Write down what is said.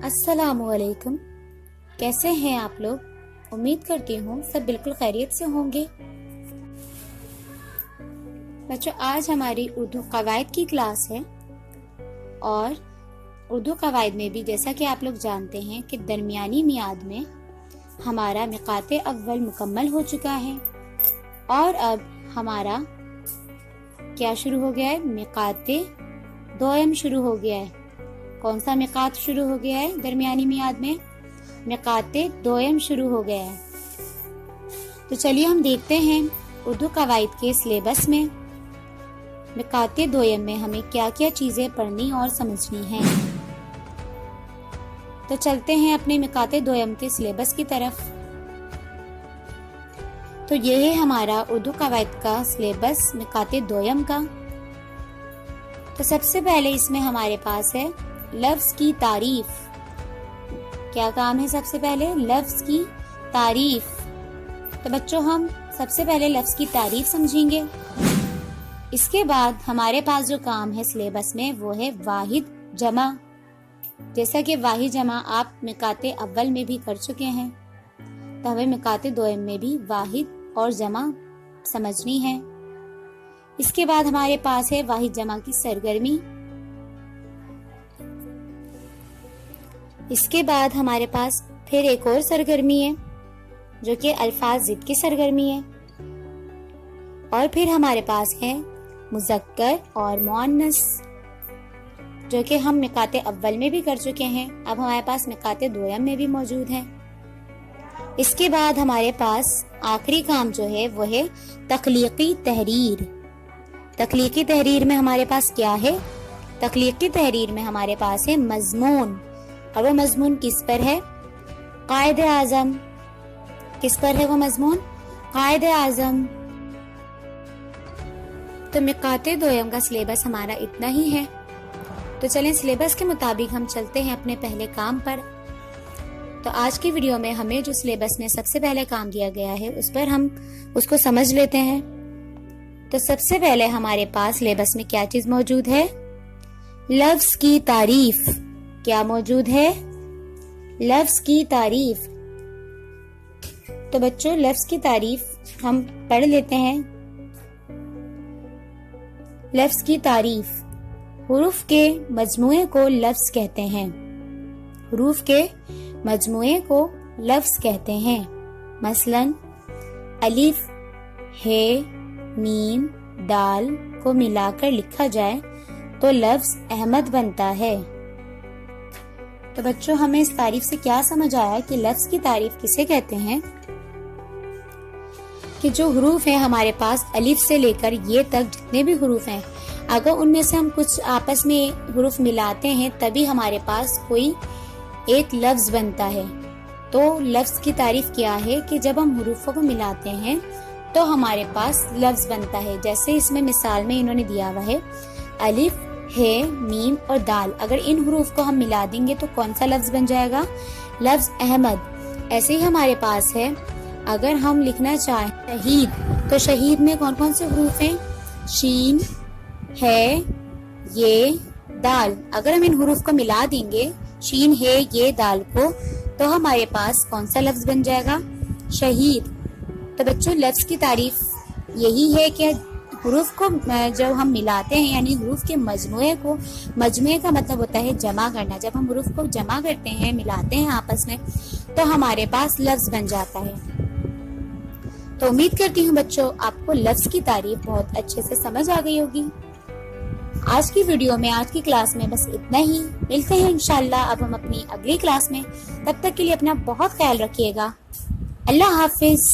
अस्सलामु अलैकुम। कैसे हैं आप लोग? उम्मीद करती हूँ सब बिल्कुल खैरियत से होंगे। बच्चों, आज हमारी उर्दू कवायद की क्लास है और उर्दू कवायद में भी जैसा कि आप लोग जानते हैं कि दरमियानी मियाद में हमारा मिकाते अव्वल मुकम्मल हो चुका है और अब हमारा क्या शुरू हो गया है? मिकाते दोयम शुरू हो गया है। कौन सा मिकात शुरू हो गया है? दरमियानी मियाद में मिकाते दोयम शुरू हो गया है। तो चलिए हम देखते हैं उर्दू कवायद के सिलेबस में मिकाते दोयम में हमें क्या क्या चीजें पढ़नी और समझनी हैं। तो चलते हैं अपने मिकाते दोयम के सिलेबस की तरफ। तो ये है हमारा उर्दू कवायद का सिलेबस मिकाते दोयम का। तो सबसे पहले इसमें हमारे पास है लफ्ज की तारीफ। क्या काम है? सबसे पहले लफ्ज की तारीफ। तो बच्चों, हम सबसे पहले लफ्ज की तारीफ समझेंगे। इसके बाद हमारे पास जो काम है सिलेबस में वो है वाहिद जमा। जैसा कि वाहिद जमा आप मिकाते अव्वल में भी कर चुके हैं, तो हमें मिकाते दोयम में भी वाहिद और जमा समझनी है। इसके बाद हमारे पास है वाहिद जमा की सरगर्मी। इसके बाद हमारे पास फिर एक और सरगर्मी है जो कि अल्फाज जिद की सरगर्मी है। और फिर हमारे पास है मुज़क्कर और मुअन्नस जो कि हम मिकाते अव्वल में भी कर चुके हैं, अब हमारे पास मिकाते दोयम में भी मौजूद है। इसके बाद हमारे पास आखिरी काम जो है वो है तख्लीकी तहरीर। तख्लीकी तहरीर में हमारे पास क्या है? तख्लीकी तहरीर में हमारे पास है मजमून। और वो मजमून किस पर है? कायदे आज़म। किस पर है वो मजमून? कायदे आज़म। तो मिकाते दोयम का सिलेबस हमारा इतना ही है। तो चलें सिलेबस के मुताबिक हम चलते हैं अपने पहले काम पर। तो आज की वीडियो में हमें जो सिलेबस में सबसे पहले काम दिया गया है उस पर हम उसको समझ लेते हैं। तो सबसे पहले हमारे पास सिलेबस में क्या चीज मौजूद है? लफ्ज की तारीफ। क्या मौजूद है? लफ्ज की तारीफ। तो बच्चों, लफ्ज की तारीफ हम पढ़ लेते हैं। लफ्ज की तारीफ। हुरूफ के मजमूए को लफ्ज कहते हैं। हुरूफ के मजमूए को लफ्ज कहते हैं। मसलन अलिफ, हे, मीम, दाल को मिलाकर लिखा जाए तो लफ्ज अहमद बनता है। तो बच्चों, हमें इस तारीफ से क्या समझ आया कि लफ्ज की तारीफ किसे कहते हैं? कि जो हुरूफ हैं हमारे पास अलिफ से लेकर ये तक जितने भी हुरूफ हैं, अगर उनमें से हम कुछ आपस में हुरूफ मिलाते हैं तभी हमारे पास कोई एक लफ्ज बनता है। तो लफ्ज की तारीफ क्या है कि जब हम हुरूफों को मिलाते हैं तो हमारे पास लफ्ज बनता है। जैसे इसमें मिसाल में इन्होंने दिया हुआ है अलिफ, हे, मीम और दाल। अगर इन हुरूफ को हम मिला देंगे तो कौन सा लफ्ज बन जाएगा? लफ्ज अहमद। ऐसे ही हमारे पास है अगर हम लिखना चाहें शहीद, तो शहीद में कौन कौन से हुरूफ हैं? शीन, है, ये, दाल। अगर हम इन हुरूफ को मिला देंगे शीन, है, ये, दाल को, तो हमारे पास कौन सा लफ्ज बन जाएगा? शहीद। तो बच्चों, लफ्ज की तारीफ यही है कि हुरूफ को जब हम मिलाते हैं, यानी हुरूफ के मजमूए को, मजमूए का मतलब होता है जमा करना। जब हम हुरूफ को जमा करते हैं, मिलाते हैं आपस में, तो हमारे पास लफ्ज बन जाता है। तो उम्मीद करती हूँ बच्चों आपको लफ्ज की तारीफ बहुत अच्छे से समझ आ गई होगी। आज की वीडियो में, आज की क्लास में बस इतना ही। मिलते हैं इंशाल्लाह अब हम अपनी अगली क्लास में। तब तक के लिए अपना बहुत ख्याल रखिएगा। अल्लाह हाफिज।